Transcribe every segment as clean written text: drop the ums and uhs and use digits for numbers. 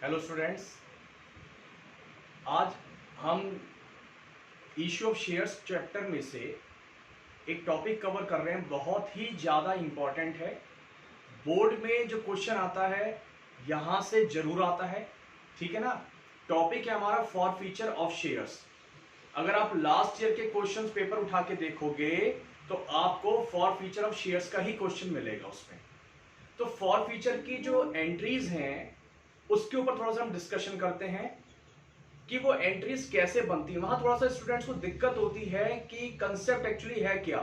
Hello students, आज हम issue of shares chapter में से एक टॉपिक कवर कर रहे हैं। बहुत ही ज़्यादा इम्पॉर्टेंट है। बोर्ड में जो क्वेश्चन आता है यहाँ से जरूर आता है, ठीक है ना। टॉपिक है हमारा फॉर फीचर ऑफ शेयर्स। अगर आप लास्ट ईयर के क्वेश्चन पेपर उठा के देखोगे तो आपको फॉर फीचर ऑफ शेयर्स का ही क्वेश्चन मिलेगा उसमें। तो फॉर फीचर की जो एंट्रीज हैं उसके ऊपर थोड़ा सा हम डिस्कशन करते हैं कि वो एंट्रीज कैसे बनती है। वहां थोड़ा सा स्टूडेंट्स को दिक्कत होती है कि कंसेप्ट एक्चुअली है क्या,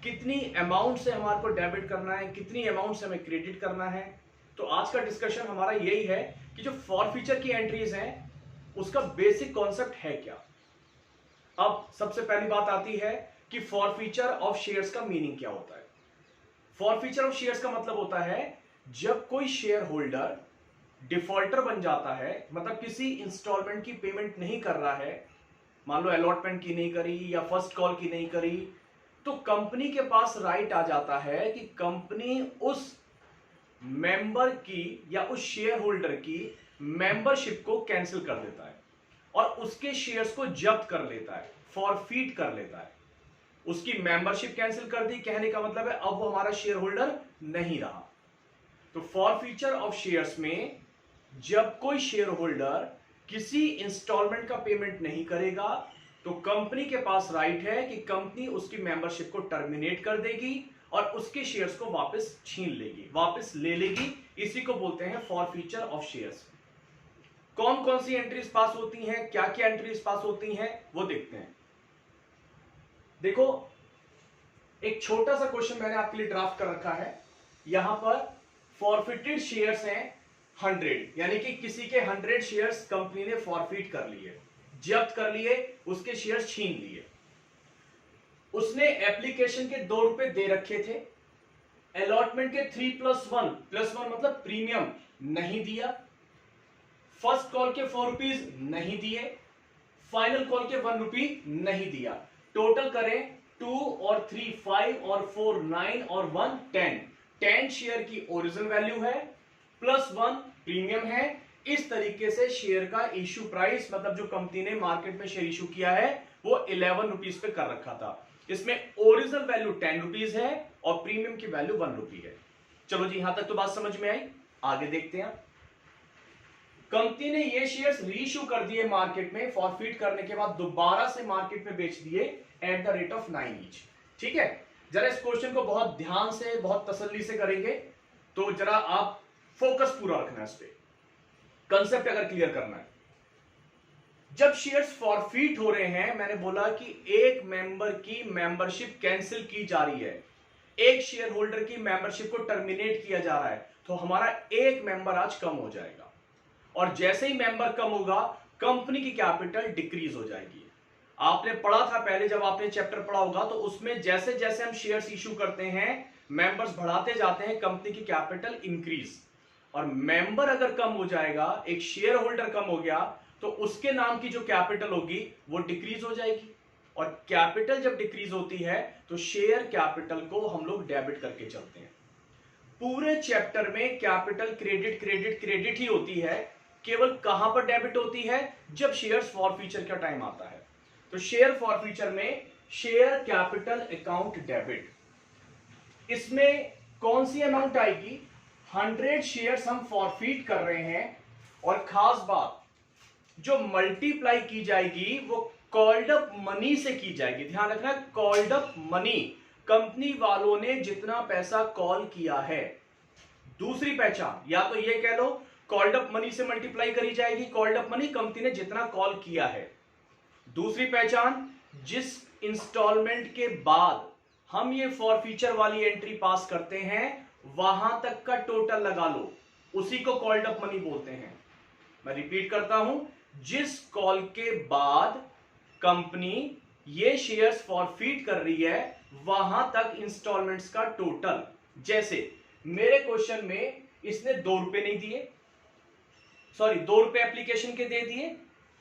कितनी अमाउंट से हमारे को डेबिट करना है, कितनी अमाउंट से हमें क्रेडिट करना है। तो आज का डिस्कशन हमारा यही है कि जो फॉर फीचर की एंट्रीज हैं उसका बेसिक कॉन्सेप्ट है क्या। अब सबसे पहली बात आती है कि फॉर फीचर ऑफ शेयर्स का मीनिंग क्या होता है। फॉर फीचर ऑफ शेयर्स का मतलब होता है जब कोई शेयर होल्डर डिफॉल्टर बन जाता है, मतलब किसी इंस्टॉलमेंट की पेमेंट नहीं कर रहा है, मान लो अलॉटमेंट की नहीं करी या फर्स्ट कॉल की नहीं करी, तो कंपनी के पास राइट आ जाता है कि कंपनी उस मेंबर की या उस शेयर होल्डर की मेंबरशिप को कैंसिल कर देता है और उसके शेयर्स को जब्त कर लेता है, फॉरफीट कर लेता है। उसकी मेंबरशिप कैंसिल कर दी, कहने का मतलब है अब वो हमारा शेयर होल्डर नहीं रहा। तो फॉर फीचर ऑफ शेयर्स में जब कोई शेयर होल्डर किसी इंस्टॉलमेंट का पेमेंट नहीं करेगा तो कंपनी के पास राइट है कि कंपनी उसकी मेंबरशिप को टर्मिनेट कर देगी और उसके शेयर्स को वापस छीन लेगी, वापस ले लेगी। इसी को बोलते हैं फॉर फीचर ऑफ शेयर्स। कौन कौन सी एंट्रीज पास होती हैं, क्या क्या एंट्रीज पास होती हैं, वो देखते हैं। देखो, एक छोटा सा क्वेश्चन मैंने आपके लिए ड्राफ्ट कर रखा है। यहां पर फॉरफिटेड शेयर्स हैं 100, यानी कि किसी के 100 शेयर्स कंपनी ने फॉरफिट कर लिए, जब्त कर लिए, उसके शेयर्स छीन लिए। उसने एप्लीकेशन के 2 रुपए दे रखे थे, अलॉटमेंट के 3+1 मतलब प्रीमियम नहीं दिया, फर्स्ट कॉल के 4 रुपीज नहीं दिए, फाइनल कॉल के 1 रुपी नहीं दिया। टोटल करें 2 और 3 5 और 4 9 और 1 10 शेयर की ओरिजिनल वैल्यू है, +1 प्रीमियम है। इस तरीके से शेयर का इश्यू प्राइस, मतलब जो कंपनी ने मार्केट में शेयर इश्यू किया है, वो 11 रुपीज पे कर रखा था। इसमें ओरिजिनल वैल्यू 10 रुपीज है और प्रीमियम की वैल्यू 1 रुपी है। चलो जी, यहां तक तो बात समझ में आई। आगे देखते हैं। कंपनी ने ये शेयर्स रीइश्यू कर दिए मार्केट में, फॉरफिट करने के बाद दोबारा से मार्केट में बेच दिए at the rate of 9 each. ठीक है, जरा इस क्वेश्चन को बहुत ध्यान से, बहुत तसल्ली से करेंगे तो जरा आप फोकस पूरा रखना है इस पे, कंसेप्ट अगर क्लियर करना है। जब शेयर्स फॉरफिट हो रहे हैं, मैंने बोला कि एक मेंबर की मेंबरशिप कैंसिल की जा रही है, एक शेयर होल्डर की मेंबरशिप को टर्मिनेट किया जा रहा है, तो हमारा एक मेंबर आज कम हो जाएगा और जैसे ही मेंबर कम होगा कंपनी की कैपिटल डिक्रीज हो जाएगी। आपने पढ़ा था पहले, जब आपने चैप्टर पढ़ा होगा तो उसमें जैसे जैसे हम शेयर्स इश्यू करते हैं, मेंबर्स बढ़ाते जाते हैं, कंपनी की कैपिटल इंक्रीज। और मेंबर अगर कम हो जाएगा, एक शेयर होल्डर कम हो गया, तो उसके नाम की जो कैपिटल होगी वो डिक्रीज हो जाएगी। और कैपिटल जब डिक्रीज होती है तो शेयर कैपिटल को हम लोग डेबिट करके चलते हैं। पूरे चैप्टर में कैपिटल क्रेडिट क्रेडिट क्रेडिट ही होती है, केवल कहां पर डेबिट होती है, जब शेयर्स फॉरफीचर का टाइम आता है। तो शेयर फॉरफीचर में शेयर कैपिटल अकाउंट डेबिट, इसमें कौन सी अमाउंट आएगी, 100 शेयर्स हम फॉरफिट कर रहे हैं और खास बात, जो मल्टीप्लाई की जाएगी वो कॉल्ड अप मनी से की जाएगी। ध्यान रखना, कॉल्ड अप मनी, कंपनी वालों ने जितना पैसा कॉल किया है। दूसरी पहचान, या तो ये कह लो कॉल्ड अप मनी से मल्टीप्लाई करी जाएगी, कॉल्ड अप मनी कंपनी ने जितना कॉल किया है। दूसरी पहचान, जिस इंस्टॉलमेंट के बाद हम ये फॉरफीचर वाली एंट्री पास करते हैं वहां तक का टोटल लगा लो, उसी को कॉल्ड अप मनी बोलते हैं। मैं रिपीट करता हूं, जिस कॉल के बाद कंपनी ये शेयर्स फॉरफिट कर रही है वहां तक इंस्टॉलमेंट्स का टोटल। जैसे मेरे क्वेश्चन में इसने 2 रुपए नहीं दिए, सॉरी 2 रुपए एप्लीकेशन के दे दिए,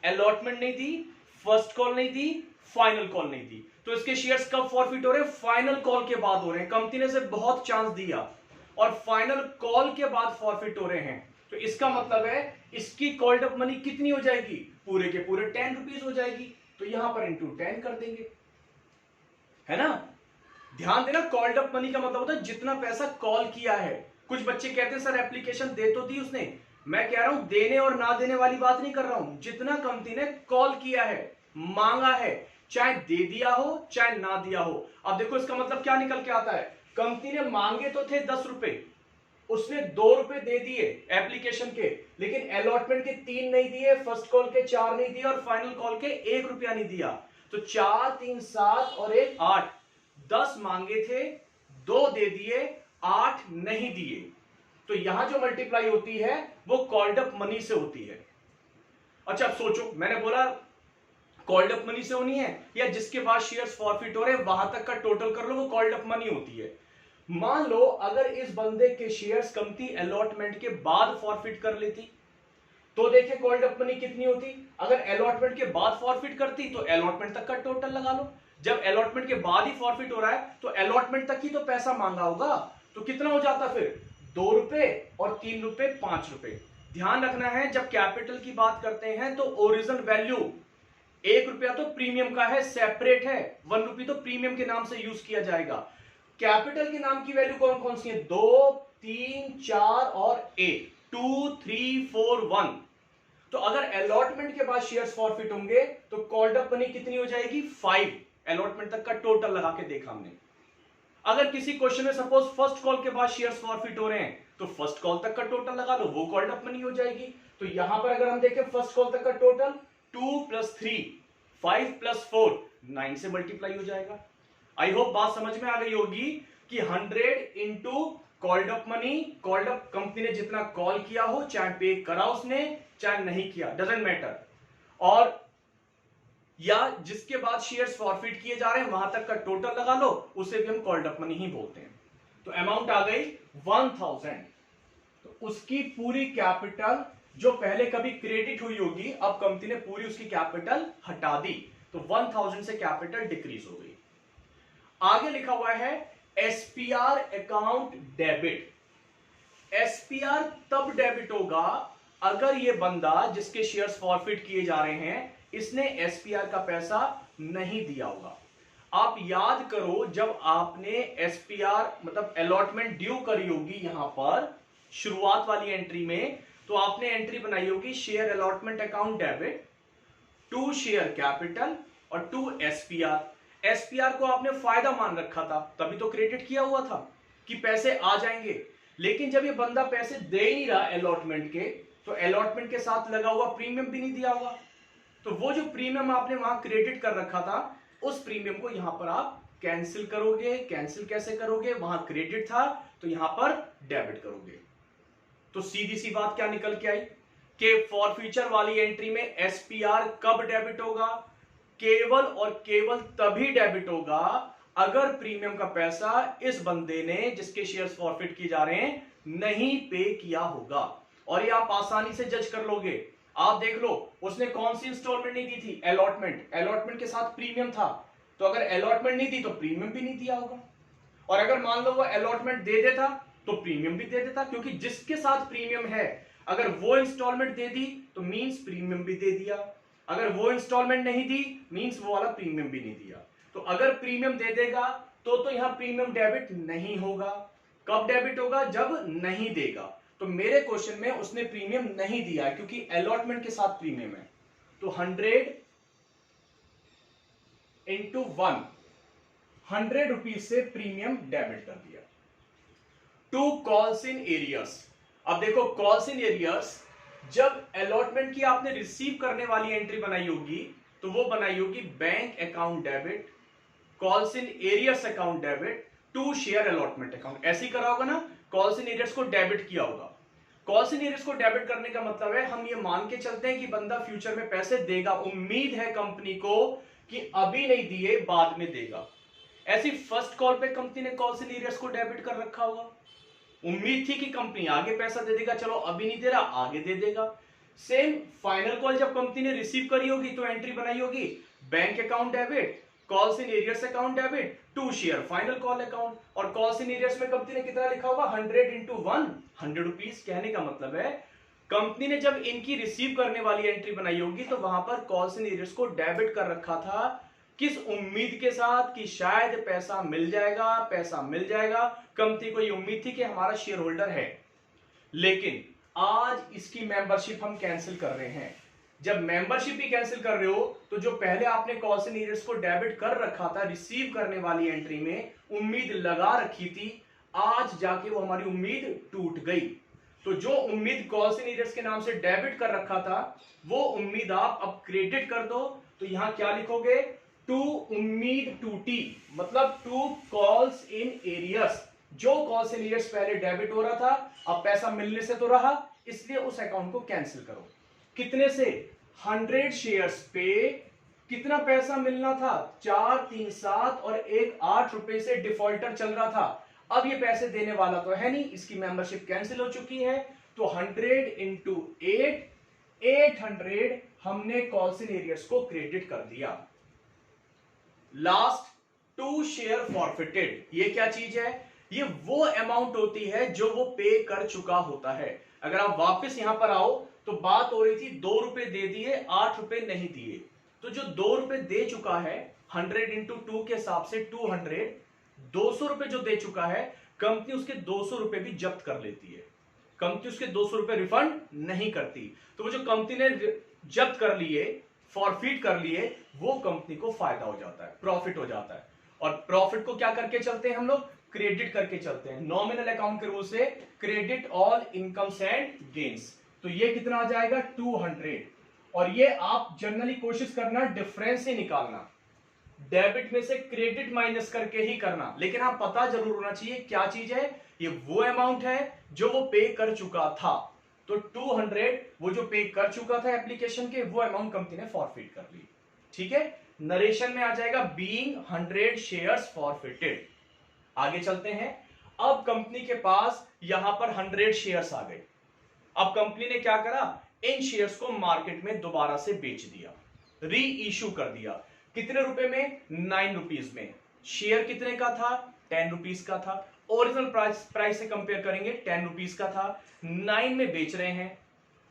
अलॉटमेंट नहीं दी, फर्स्ट कॉल नहीं दी, फाइनल कॉल नहीं दी, तो इसके शेयर्स कब फॉरफिट हो रहे हैं, फाइनल कॉल के बाद हो रहे हैं। कंपनी ने से बहुत चांस दिया और फाइनल कॉल के बाद फॉरफिट हो रहे हैं। तो इसका मतलब है इसकी कॉल्ड अप मनी कितनी हो जाएगी, पूरे के पूरे 10 रुपीज हो जाएगी। तो यहां पर इंटू 10 कर देंगे, है ना। ध्यान देना, कॉल्ड अप मनी का मतलब होता है जितना पैसा कॉल किया है। कुछ बच्चे कहते हैं सर एप्लीकेशन दे तो दी उसने, मैं कह रहा हूं देने और ना देने वाली बात नहीं कर रहा हूं, जितना कंपनी ने कॉल किया है, मांगा है, चाहे दे दिया हो चाहे ना दिया हो। अब देखो इसका मतलब क्या निकल के आता है, कंपनी ने मांगे तो थे 10 रुपए, उसने 2 रुपए दे दिए एप्लीकेशन के, लेकिन अलॉटमेंट के 3 नहीं दिए, फर्स्ट कॉल के 4 नहीं दिए और फाइनल कॉल के 1 रुपया नहीं दिया। तो 4 3 7 और 1 8, 10 मांगे थे, 2 दे दिए, 8 नहीं दिए। तो यहां जो मल्टीप्लाई होती है वो कॉल्ड अप मनी से होती है। अच्छा अब सोचो, मैंने बोला कॉल्ड अप मनी से होनी है, या जिसके बाद शेयर्स फॉरफिट हो रहे हैं वहां तक का टोटल कर लो, वो कॉल्ड अप मनी होती है। मान लो अगर इस बंदे के शेयर्स कंपनी अलॉटमेंट के बाद फॉरफिट कर लेती, तो देखिए कॉल्ड अप मनी कितनी होती। अगर अलॉटमेंट के बाद फॉरफिट करती तो अलॉटमेंट तक का टोटल लगा लो, जब अलॉटमेंट के बाद ही फॉरफिट हो रहा है तो अलॉटमेंट तक ही तो पैसा मांगा होगा, तो कितना हो जाता फिर 2 रुपए और 3 रुपए 5 रुपए। ध्यान रखना है जब कैपिटल की बात करते हैं तो ओरिजिनल वैल्यू 1 रुपया तो प्रीमियम का है, सेपरेट है, 1 रुपये तो प्रीमियम के नाम से यूज किया जाएगा। कैपिटल के नाम की वैल्यू कौन कौन सी है, 2 3 4 और 1, 2 3 4 1। तो अगर अलॉटमेंट के बाद शेयर्स फॉरफिट होंगे तो कॉल्ड अप मनी कितनी हो जाएगी 5, अलॉटमेंट तक का टोटल लगा के देखा हमने। अगर किसी क्वेश्चन में सपोज फर्स्ट कॉल के बाद शेयर्स फॉरफिट हो रहे हैं तो फर्स्ट कॉल तक का टोटल लगा लो, वो कॉल्ड अप मनी हो जाएगी। तो यहां पर अगर हम देखें फर्स्ट कॉल तक का टोटल 2 + 3 5 + 4 9 से मल्टीप्लाई हो जाएगा। आई होप बात समझ में आ गई होगी कि 100 into called up money, called up company ने जितना कॉल किया हो, चाहे पे करा उसने चाहे नहीं किया, डजेंट मैटर, और या जिसके बाद शेयर्स फॉरफिट किए जा रहे हैं वहां तक का टोटल लगा लो, उसे भी हम कॉल्ड अप मनी ही बोलते हैं। तो अमाउंट आ गई 1000, तो उसकी पूरी कैपिटल जो पहले कभी क्रेडिट हुई होगी, अब कंपनी ने पूरी उसकी कैपिटल हटा दी, तो 1000 से कैपिटल डिक्रीज हो गई। आगे लिखा हुआ है एसपीआर अकाउंट डेबिट। एसपीआर तब डेबिट होगा अगर ये बंदा जिसके शेयर्स फॉरफिट किए जा रहे हैं इसने एसपीआर का पैसा नहीं दिया होगा। आप याद करो जब आपने एसपीआर मतलब अलॉटमेंट ड्यू करी होगी, यहां पर शुरुआत वाली एंट्री में, तो आपने एंट्री बनाई होगी share allotment account debit to share capital और टू एसपीआर। एसपीआर को आपने फायदा मान रखा था, तभी तो क्रेडिट किया हुआ था कि पैसे आ जाएंगे। लेकिन जब ये बंदा पैसे दे ही नहीं रहा अलॉटमेंट के, तो अलॉटमेंट के साथ लगा हुआ प्रीमियम भी नहीं दिया होगा, तो वो जो प्रीमियम आपने वहां क्रेडिट कर रखा था उस प्रीमियम को यहां पर आप कैंसिल करोगे। कैंसिल कैसे करोगे, वहां क्रेडिट था तो यहां पर डेबिट करोगे। तो सीधी सी बात क्या निकल के आई कि फॉर फ्यूचर वाली एंट्री में एसपीआर कब डेबिट होगा, केवल और केवल तभी डेबिट होगा अगर प्रीमियम का पैसा इस बंदे ने जिसके शेयर्स फॉरफिट किए जा रहे हैं नहीं पे किया होगा। और ये आप आसानी से जज कर लोगे, आप देख लो उसने कौन सी इंस्टॉलमेंट नहीं दी थी, अलॉटमेंट, अलॉटमेंट के साथ प्रीमियम था, तो अगर अलॉटमेंट नहीं दी तो प्रीमियम भी नहीं दिया होगा। और अगर मान लो वो अलॉटमेंट दे देता तो प्रीमियम भी दे देता, क्योंकि जिसके साथ प्रीमियम है अगर वो इंस्टॉलमेंट दे दी तो मींस प्रीमियम भी दे दिया, अगर वो इंस्टॉलमेंट नहीं दी मींस वो वाला प्रीमियम भी नहीं दिया। तो अगर प्रीमियम दे देगा तो यहां प्रीमियम डेबिट नहीं होगा। कब डेबिट होगा, जब नहीं देगा। तो मेरे क्वेश्चन में उसने प्रीमियम नहीं दिया है क्योंकि अलॉटमेंट के साथ प्रीमियम है, तो 100 इंटू 1, 100 रुपीज से प्रीमियम डेबिट कर दिया। To calls in arrears. अब देखो कॉल्स इन एरियर्स, जब अलॉटमेंट की आपने रिसीव करने वाली एंट्री बनाई होगी तो वो बनाई होगी bank account debit, calls in arrears account debit to share allotment account, ऐसे ही करा होगा ना, कॉल्स इन एरियर्स को डेबिट किया होगा। कॉल्स इन एरियर्स को डेबिट करने का मतलब है हम ये मान के चलते हैं कि बंदा फ्यूचर में पैसे देगा, उम्मीद है कंपनी को कि अभी नहीं दिए बाद में देगा। ऐसी फर्स्ट कॉल पे कंपनी ने कॉल्स इन एरियर्स को डेबिट कर रखा होगा, उम्मीद थी कि कंपनी आगे पैसा दे देगा, चलो अभी नहीं दे रहा आगे दे देगा। सेम फाइनल कॉल जब कंपनी ने रिसीव करी होगी तो एंट्री बनाई होगी bank account debit, calls in arrears account debit to share final call account. और कॉल्स इन एरियर्स में कंपनी ने कितना लिखा होगा 100 इंटू 1, 100 रुपीज। कहने का मतलब है कंपनी ने जब इनकी रिसीव करने वाली एंट्री बनाई होगी तो वहां पर कॉल्स एंड एरियर्स को डेबिट कर रखा था, किस उम्मीद के साथ कि शायद पैसा मिल जाएगा, पैसा मिल जाएगा। कंपनी को ये उम्मीद थी कि हमारा शेयर होल्डर है। लेकिन आज इसकी मेंबरशिप हम कैंसिल कर रहे हैं। जब मेंबरशिप ही कैंसिल कर रहे हो तो जो पहले आपने कॉल्स एंड एरियर्स को डेबिट कर रखा था रिसीव करने वाली एंट्री में, उम्मीद लगा रखी थी, आज जाके वो हमारी उम्मीद टूट गई। तो जो उम्मीद कॉल्स एंड एरियर्स के नाम से डेबिट कर रखा था वो उम्मीद आप अब क्रेडिट कर दो। तो यहां क्या लिखोगे, टू उम्मीद टूटी, मतलब टू कॉल्स इन एरियर्स। जो कॉल्स इन एरियर्स पहले डेबिट हो रहा था अब पैसा मिलने से तो रहा, इसलिए उस अकाउंट को कैंसिल करो। कितने से, 100 शेयर्स पे कितना पैसा मिलना था, 4, 3, 7 और 1, 8 रुपए से डिफॉल्टर चल रहा था। अब ये पैसे देने वाला तो है नहीं, इसकी मेंबरशिप कैंसिल हो चुकी है। तो 100 इंटू 8, 800 हमने कॉल्स इन एरियर्स को क्रेडिट कर दिया। Last, 2 share forfeited. ये क्या चीज है, ये वो अमाउंट होती है जो वो पे कर चुका होता है। अगर आप वापस यहां पर आओ तो बात हो रही थी 2 रुपए दे दिए, 8 रुपए नहीं दिए। तो जो 2 रुपए दे चुका है 100 इंटू 2 के हिसाब से 200, 200 रुपए जो दे चुका है कंपनी उसके 200 रुपए भी जब्त कर लेती है। कंपनी उसके 200 रुपए रिफंड नहीं करती। तो वो जो कंपनी ने जब्त कर लिए, फॉरफिट कर लिए, वो कंपनी को फायदा हो जाता है, प्रॉफिट हो जाता है। और प्रॉफिट को क्या करके चलते हैं हम लोग, क्रेडिट करके चलते हैं। नॉमिनल अकाउंट के रूल से credit all incomes and gains. तो ये कितना आ जाएगा, 200। और ये आप जनरली कोशिश करना डिफरेंस से निकालना, डेबिट में से क्रेडिट माइनस करके ही करना। लेकिन आप पता जरूर होना चाहिए क्या चीज है, ये वो अमाउंट है जो वो पे कर चुका था। तो 200 वो जो पे कर चुका था एप्लीकेशन के, वो अमाउंट कंपनी ने फॉरफिट कर ली। ठीक है, नरेशन में आ जाएगा बीइंग 100 शेयर्स फॉरफिटेड। आगे चलते हैं। अब कंपनी के पास यहां पर 100 शेयर्स आ गए। अब कंपनी ने क्या करा, इन शेयर्स को मार्केट में दोबारा से बेच दिया, री इश्यू कर दिया। कितने रुपए में, 9 रुपीज में। शेयर कितने का था, 10 रुपीज का था। ओरिजिनल प्राइस से कंपेयर करेंगे 10 रुपीज का था, 9 में बेच रहे हैं।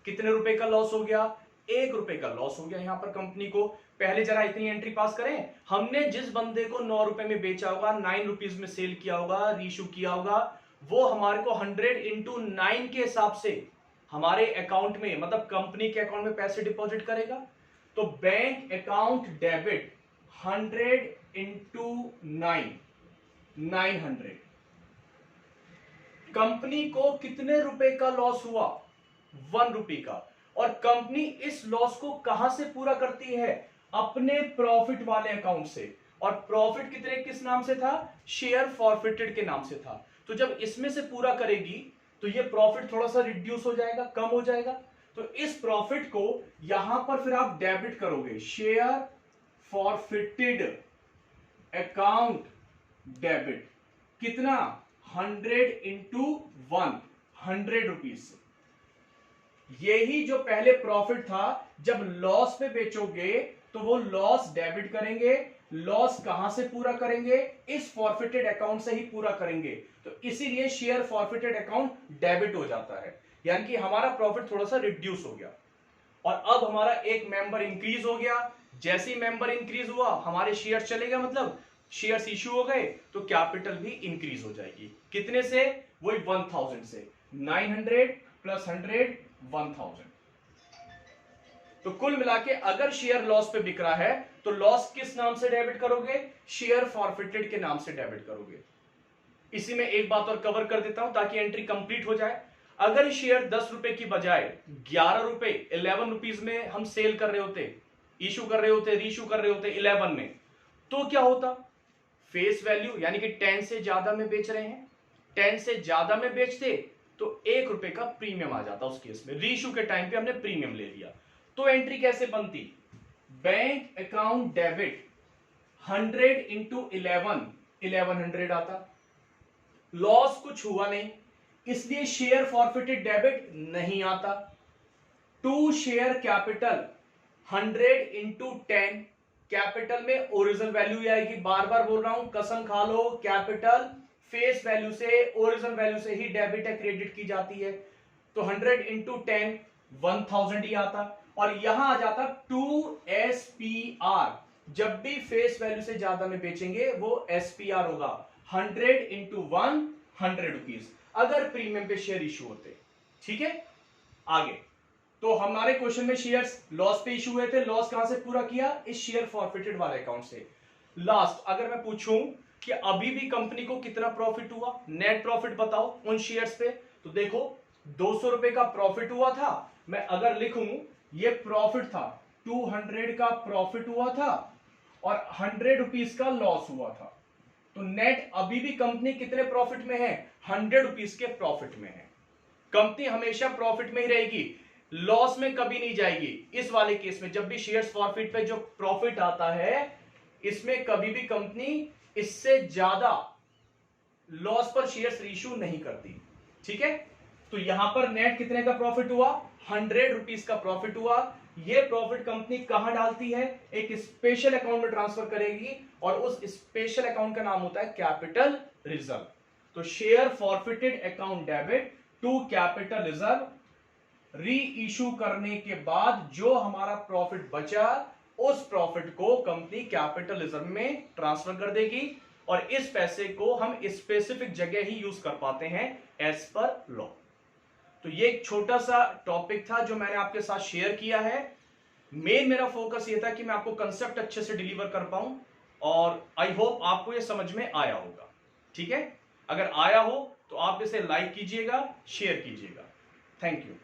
कितने रुपए का लॉस हो गया, 1 रुपए का लॉस हो गया यहां पर कंपनी को। पहले जरा इतनी एंट्री पास करें, हमने जिस बंदे को 9 रुपए में बेचा होगा, 9 रुपीज में सेल किया होगा, रीइश्यू किया होगा, वो हमारे को 100 इंटू 9 के हिसाब से हमारे अकाउंट में, मतलब कंपनी के अकाउंट में पैसे डिपॉजिट करेगा। तो bank account debit 100 into 9, 900। Company को कितने रुपए का लॉस हुआ, 1 रुपए का। और कंपनी इस लॉस को कहां से पूरा करती है, अपने प्रॉफिट वाले अकाउंट से। और प्रॉफिट कितने किस नाम से था, शेयर फॉरफिटेड के नाम से था। तो जब इसमें से पूरा करेगी तो ये प्रॉफिट थोड़ा सा रिड्यूस हो जाएगा, कम हो जाएगा। तो इस प्रॉफिट को यहां पर फिर आप डेबिट करोगे, शेयर फॉरफिटेड अकाउंट डेबिट। कितना, 100 इंटू 1, 100 रुपीज। यही जो पहले प्रॉफिट था, जब लॉस पे बेचोगे तो वो लॉस डेबिट करेंगे। लॉस कहां से पूरा करेंगे, इस फॉरफिटेड अकाउंट से ही पूरा करेंगे। तो इसीलिए शेयर फॉरफिटेड अकाउंट डेबिट हो जाता है, यानी कि हमारा प्रॉफिट थोड़ा सा रिड्यूस हो गया। और अब हमारा एक मेंबर इंक्रीज हो गया। जैसे ही मेंबर इंक्रीज हुआ हमारे शेयर चलेगा, मतलब शेयर्स इश्यू हो गए, तो कैपिटल भी इंक्रीज हो जाएगी। कितने से, वही 1000 से। 900 प्लस 100, 1000। तो कुल मिला के अगर शेयर लॉस पे बिक रहा है तो लॉस किस नाम से डेबिट करोगे, शेयर फॉरफिटेड के नाम से डेबिट करोगे। इसी में एक बात और कवर कर देता हूं ताकि एंट्री कंप्लीट हो जाए। अगर शेयर 10 रुपए की बजाय 11 रुपए, 11 रुपीज में हम सेल कर रहे होते, इशू कर रहे होते, रीइश्यू कर रहे होते 11 में, तो क्या होता, फेस वैल्यू यानी कि 10 से ज्यादा में बेच रहे हैं, 10 से ज्यादा में बेचते तो 1 रुपए का प्रीमियम आ जाता। उस केस में रीइश्यू के टाइम पे हमने प्रीमियम ले लिया। तो एंट्री कैसे बनती, बैंक अकाउंट डेबिट 100 इंटू 11, 1100 आता। लॉस कुछ हुआ नहीं, इसलिए शेयर फॉरफिटेड डेबिट नहीं आता। 2 शेयर कैपिटल 100 इंटू 10, कैपिटल में ओरिजिनल वैल्यू आएगी। बार बार बोल रहा हूं, कसम खा लो, कैपिटल फेस वैल्यू से, ओरिजिनल वैल्यू से ही डेबिट या क्रेडिट की जाती है। तो 100 इंटू 10 1000 ही आता, और यहां आ जाता 2 SPR। जब भी फेस वैल्यू से ज्यादा में बेचेंगे वो SPR होगा, 100 इंटू 1 100 रुपीज, अगर प्रीमियम पे शेयर इशू होते। ठीक है, आगे तो हमारे क्वेश्चन में शेयर्स लॉस पे इशू हुए थे, लॉस कहां से पूरा किया, इस शेयर फॉरफिटेड वाले अकाउंट से। लास्ट अगर मैं पूछूं कि अभी भी कंपनी को कितना प्रॉफिट हुआ, नेट प्रॉफिट बताओ उन शेयर्स पे, तो देखो 200 रुपए का प्रॉफिट हुआ था। मैं अगर लिखूं ये प्रॉफिट था, 200 का प्रॉफिट हुआ था और 100 रुपीज का लॉस हुआ था, तो नेट अभी भी कंपनी कितने प्रॉफिट में है, 100 रुपीज के प्रॉफिट में है। कंपनी हमेशा प्रॉफिट में ही रहेगी, लॉस में कभी नहीं जाएगी। इस वाले केस में जब भी शेयर्स फॉरफिट पे जो प्रॉफिट आता है, इसमें कभी भी कंपनी इससे ज्यादा लॉस पर शेयर्स इशू नहीं करती। ठीक है, तो यहां पर नेट कितने का प्रॉफिट हुआ, 100 रुपीज का प्रॉफिट हुआ। ये प्रॉफिट कंपनी कहां डालती है, एक स्पेशल अकाउंट में ट्रांसफर करेगी, और उस स्पेशल अकाउंट का नाम होता है कैपिटल रिजर्व। तो share forfeited account debit to capital reserve, reissue करने के बाद जो हमारा प्रॉफिट बचा, उस प्रॉफिट को कंपनी कैपिटल रिजर्व में ट्रांसफर कर देगी, और इस पैसे को हम स्पेसिफिक जगह ही यूज कर पाते हैं एज पर लॉ। तो ये एक छोटा सा टॉपिक था जो मैंने आपके साथ शेयर किया है। मेन मेरा फोकस ये था कि मैं आपको कंसेप्ट अच्छे से डिलीवर कर पाऊं, और आई होप आपको ये समझ में आया होगा। ठीक है, अगर आया हो तो आप इसे लाइक कीजिएगा, शेयर कीजिएगा। Thank you.